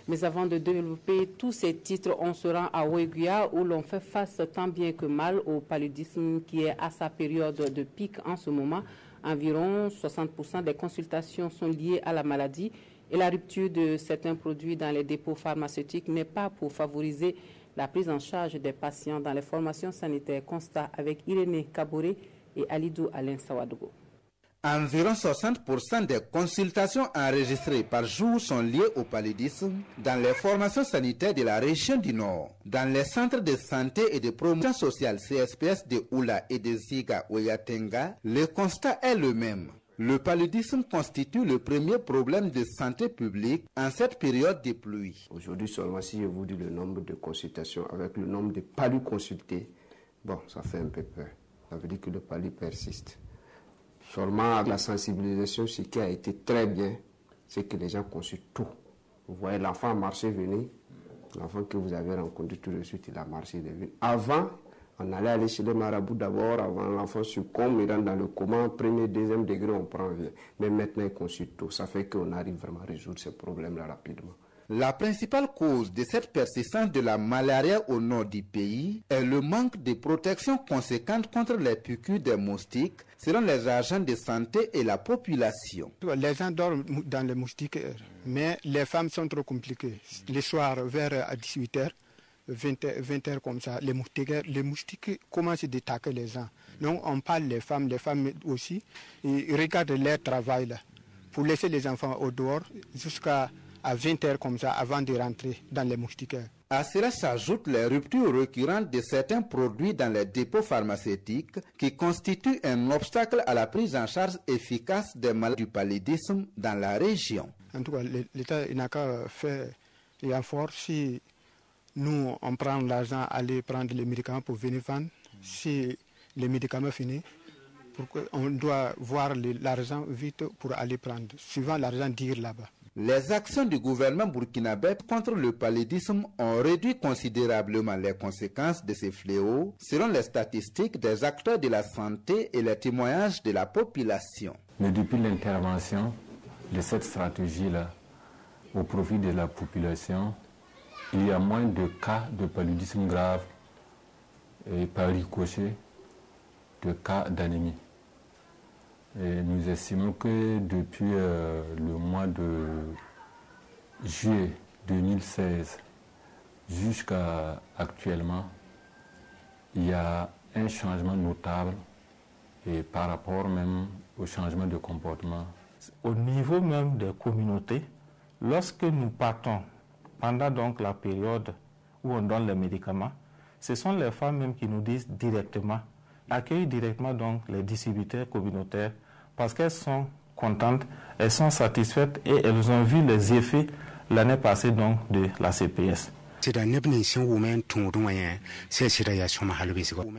Mais avant de développer tous ces titres, on se rend à Ouéguia où l'on fait face tant bien que mal au paludisme qui est à sa période de pic en ce moment. Environ 60% des consultations sont liées à la maladie et la rupture de certains produits dans les dépôts pharmaceutiques n'est pas pour favoriser la prise en charge des patients dans les formations sanitaires. Constat avec Irénée Kaboré et Alidou Alain Sawadogo. Environ 60% des consultations enregistrées par jour sont liées au paludisme dans les formations sanitaires de la région du Nord. Dans les centres de santé et de promotion sociale CSPS de Oula et de Ziga Ouyatenga, le constat est le même. Le paludisme constitue le premier problème de santé publique en cette période de pluie. Aujourd'hui seulement, si je vous dis le nombre de consultations avec le nombre de palus consultés, bon, ça fait un peu peur. Ça veut dire que le palud persiste. Seulement avec la sensibilisation, ce qui a été très bien, c'est que les gens consultent tout. Vous voyez l'enfant marcher venir, l'enfant que vous avez rencontré tout de suite, il a marché de venir. Avant, on allait aller chez les marabouts d'abord, avant l'enfant succombe, il rentre dans le coma, premier, deuxième degré, on prend vie. Mais maintenant, il consulte tout. Ça fait qu'on arrive vraiment à résoudre ces problèmes-là rapidement. La principale cause de cette persistance de la malaria au nord du pays est le manque de protection conséquente contre les piqûres des moustiques, selon les agents de santé et la population. Les gens dorment dans les moustiquaires, mais les femmes sont trop compliquées. Le soir, vers 18h, 20h comme ça, les moustiques commencent à attaquer les gens. Donc on parle les femmes aussi, ils regardent leur travail là, pour laisser les enfants au dehors jusqu'à 20h comme ça, avant de rentrer dans les moustiquaires. À cela s'ajoutent les ruptures récurrentes de certains produits dans les dépôts pharmaceutiques qui constituent un obstacle à la prise en charge efficace des malades du paludisme dans la région. En tout cas, l'État n'a qu'à faire un effort. Si nous, on prend l'argent, aller prendre les médicaments pour venir vendre, si les médicaments finissent, on doit voir l'argent vite pour aller prendre. Souvent, l'argent tire là-bas. Les actions du gouvernement burkinabé contre le paludisme ont réduit considérablement les conséquences de ces fléaux, selon les statistiques des acteurs de la santé et les témoignages de la population. Mais depuis l'intervention de cette stratégie-là, au profit de la population, il y a moins de cas de paludisme grave et par ricochet de cas d'anémie. Et nous estimons que depuis le mois de juillet 2016 jusqu'à actuellement, il y a un changement notable et par rapport même au changement de comportement. Au niveau même des communautés, lorsque nous partons pendant donc la période où on donne les médicaments, ce sont les femmes même qui nous disent directement, accueillent directement donc les distributeurs communautaires parce qu'elles sont contentes, elles sont satisfaites et elles ont vu les effets l'année passée donc de la CPS.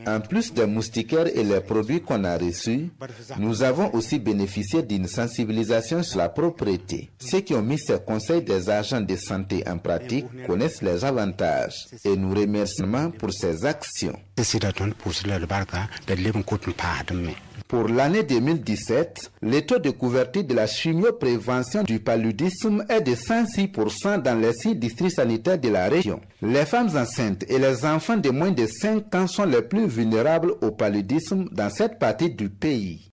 En plus des moustiquaires et les produits qu'on a reçus, nous avons aussi bénéficié d'une sensibilisation sur la propreté. Ceux qui ont mis ces conseils des agents de santé en pratique connaissent les avantages et nous remercions pour ces actions. Pour l'année 2017, le taux de couverture de la chimioprévention du paludisme est de 106% dans les 6 districts sanitaires de la région. Les femmes enceintes et les enfants de moins de 5 ans sont les plus vulnérables au paludisme dans cette partie du pays.